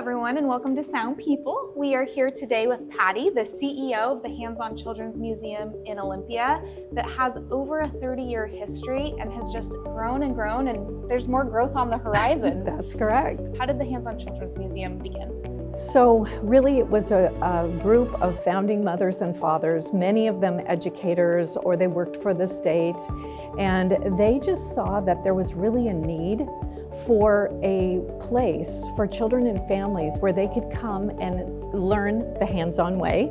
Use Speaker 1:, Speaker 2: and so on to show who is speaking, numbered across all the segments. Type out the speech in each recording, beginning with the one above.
Speaker 1: everyone, and welcome to Sound People. We are here today with Patty, the CEO of the Hands-On Children's Museum in Olympia that has over a 30-year history and has just grown and grown, and there's more growth on the horizon.
Speaker 2: That's correct.
Speaker 1: How did the Hands-On Children's Museum begin?
Speaker 2: So really it was a group of founding mothers and fathers, many of them educators or they worked for the state, and they just saw that there was really a need for a place for children and families where they could come and learn the hands-on way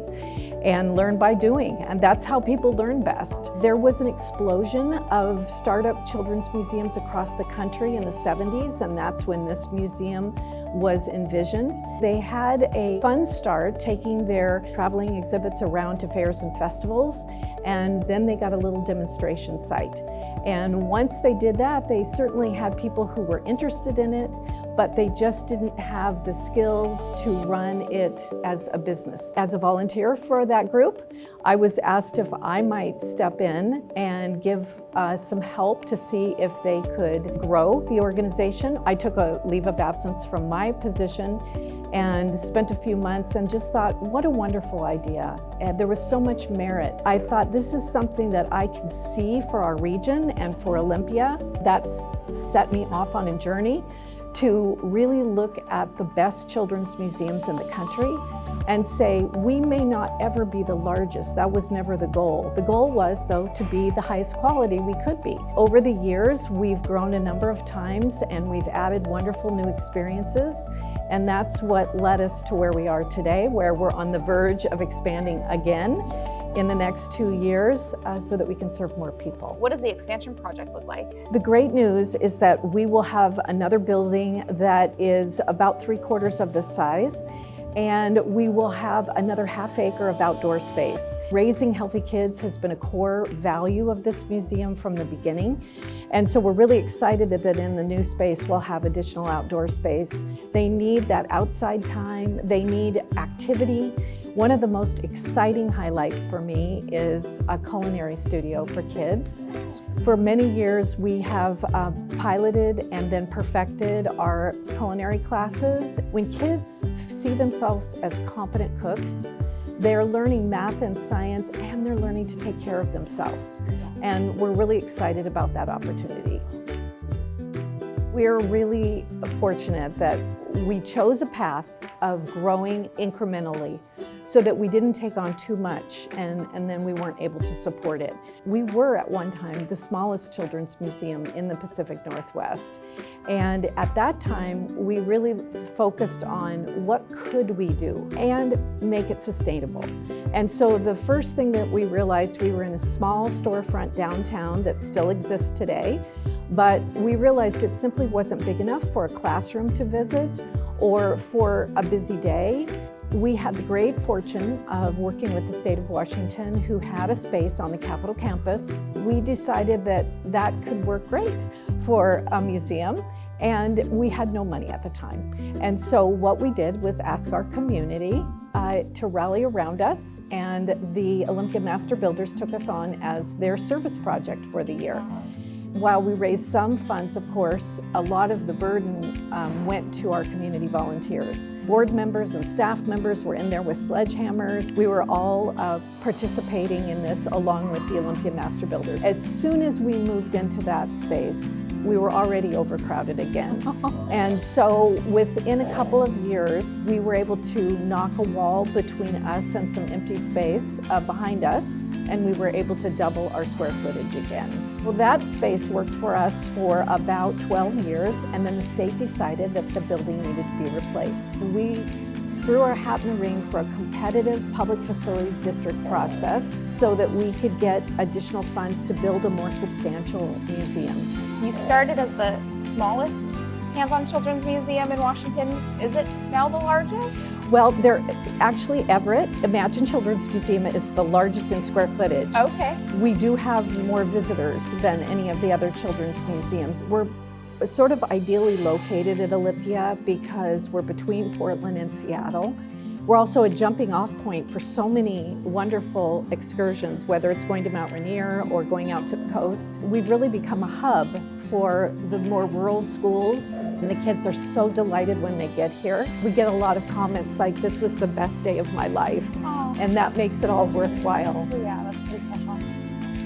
Speaker 2: and learn by doing, and that's how people learn best. There was an explosion of startup children's museums across the country in the 70s, and that's when this museum was envisioned. They had a fun start taking their traveling exhibits around to fairs and festivals, and then they got a little demonstration site. And once they did that, they certainly had people who were interested in it, but they just didn't have the skills to run it as a business. As a volunteer for that group, I was asked if I might step in and give some help to see if they could grow the organization. I took a leave of absence from my position and spent a few months and just thought, what a wonderful idea. And there was so much merit. I thought this is something that I can see for our region and for Olympia. That's set me off on a journey to really look at the best children's museums in the country and say, we may not ever be the largest. That was never the goal. The goal was, though, to be the highest quality we could be. Over the years, we've grown a number of times and we've added wonderful new experiences. And that's what led us to where we are today, where we're on the verge of expanding again in the next 2 years so that we can serve more people.
Speaker 1: What does the expansion project look like?
Speaker 2: The great news is that we will have another building that is about 3/4 of the size, and we will have another ½ acre of outdoor space. Raising healthy kids has been a core value of this museum from the beginning, and so we're really excited that in the new space we'll have additional outdoor space. They need that outside time, they need activity. One of the most exciting highlights for me is a culinary studio for kids. For many years, we have piloted and then perfected our culinary classes. When kids see themselves as competent cooks, they're learning math and science, and they're learning to take care of themselves. And we're really excited about that opportunity. We're really fortunate that we chose a path of growing incrementally so that we didn't take on too much and then we weren't able to support it. We were at one time the smallest children's museum in the Pacific Northwest. And at that time, we really focused on what could we do and make it sustainable. And so the first thing that we realized, we were in a small storefront downtown that still exists today, but we realized it simply wasn't big enough for a classroom to visit or for a busy day. We had the great fortune of working with the state of Washington, who had a space on the Capitol campus. We decided that that could work great for a museum, and we had no money at the time. And so what we did was ask our community to rally around us, and the Olympia Master Builders took us on as their service project for the year. While we raised some funds, of course, a lot of the burden went to our community volunteers. Board members and staff members were in there with sledgehammers. We were all participating in this along with the Olympia Master Builders. As soon as we moved into that space, we were already overcrowded again. And so within a couple of years, we were able to knock a wall between us and some empty space behind us, and we were able to double our square footage again. Well, that space worked for us for about 12 years, and then the state decided that the building needed to be replaced. We threw our hat in the ring for a competitive public facilities district process so that we could get additional funds to build a more substantial museum.
Speaker 1: You started as the smallest Hands-On Children's Museum in Washington. Is it now the largest?
Speaker 2: Well, actually Everett, Imagine Children's Museum, is the largest in square footage.
Speaker 1: Okay.
Speaker 2: We do have more visitors than any of the other children's museums. We're sort of ideally located at Olympia because we're between Portland and Seattle. We're also a jumping off point for so many wonderful excursions, whether it's going to Mount Rainier or going out to the coast. We've really become a hub for the more rural schools, and the kids are so delighted when they get here. We get a lot of comments like, "This was the best day of my life," and that makes it all worthwhile.
Speaker 1: Yeah, that's pretty special.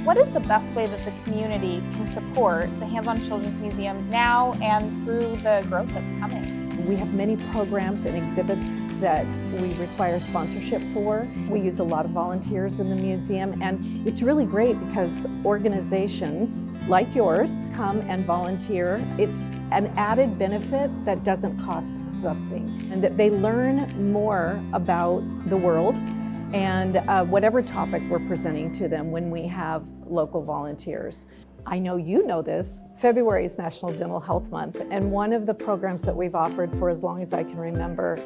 Speaker 1: What is the best way that the community can support the Hands-On Children's Museum now and through the growth that's coming?
Speaker 2: We have many programs and exhibits that we require sponsorship for. We use a lot of volunteers in the museum, and it's really great because organizations like yours come and volunteer. It's an added benefit that doesn't cost something, and they learn more about the world and whatever topic we're presenting to them when we have local volunteers. I know you know this, February is National Dental Health Month, and one of the programs that we've offered for as long as I can remember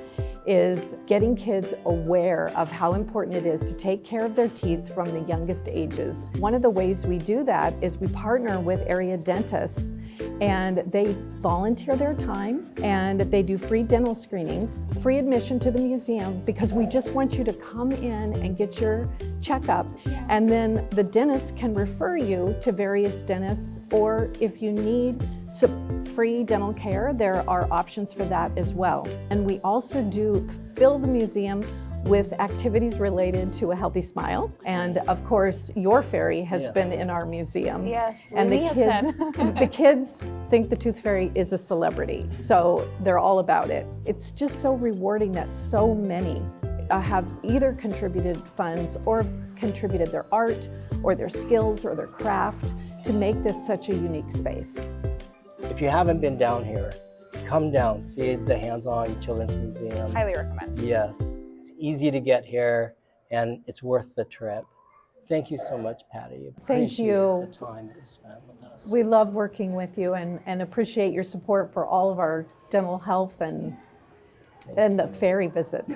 Speaker 2: is getting kids aware of how important it is to take care of their teeth from the youngest ages. One of the ways we do that is we partner with area dentists, and they volunteer their time and they do free dental screenings, free admission to the museum, because we just want you to come in and get your checkup, and then the dentist can refer you to various dentists, or if you need free dental care, there are options for that as well. And we also do fill the museum with activities related to a healthy smile. And of course, your fairy has been in our museum.
Speaker 1: Yes,
Speaker 2: and
Speaker 1: Lily
Speaker 2: the kids think the tooth fairy is a celebrity, so they're all about it. It's just so rewarding that so many have either contributed funds or contributed their art or their skills or their craft to make this such a unique space.
Speaker 3: If you haven't been down here, come down, see the Hands-On Children's Museum.
Speaker 1: Highly recommend.
Speaker 3: Yes, it's easy to get here and it's worth the trip. Thank you so much, Patty.
Speaker 2: Thank you.
Speaker 3: The time that you spent with us.
Speaker 2: We love working with you and appreciate your support for all of our dental health and the fairy visits.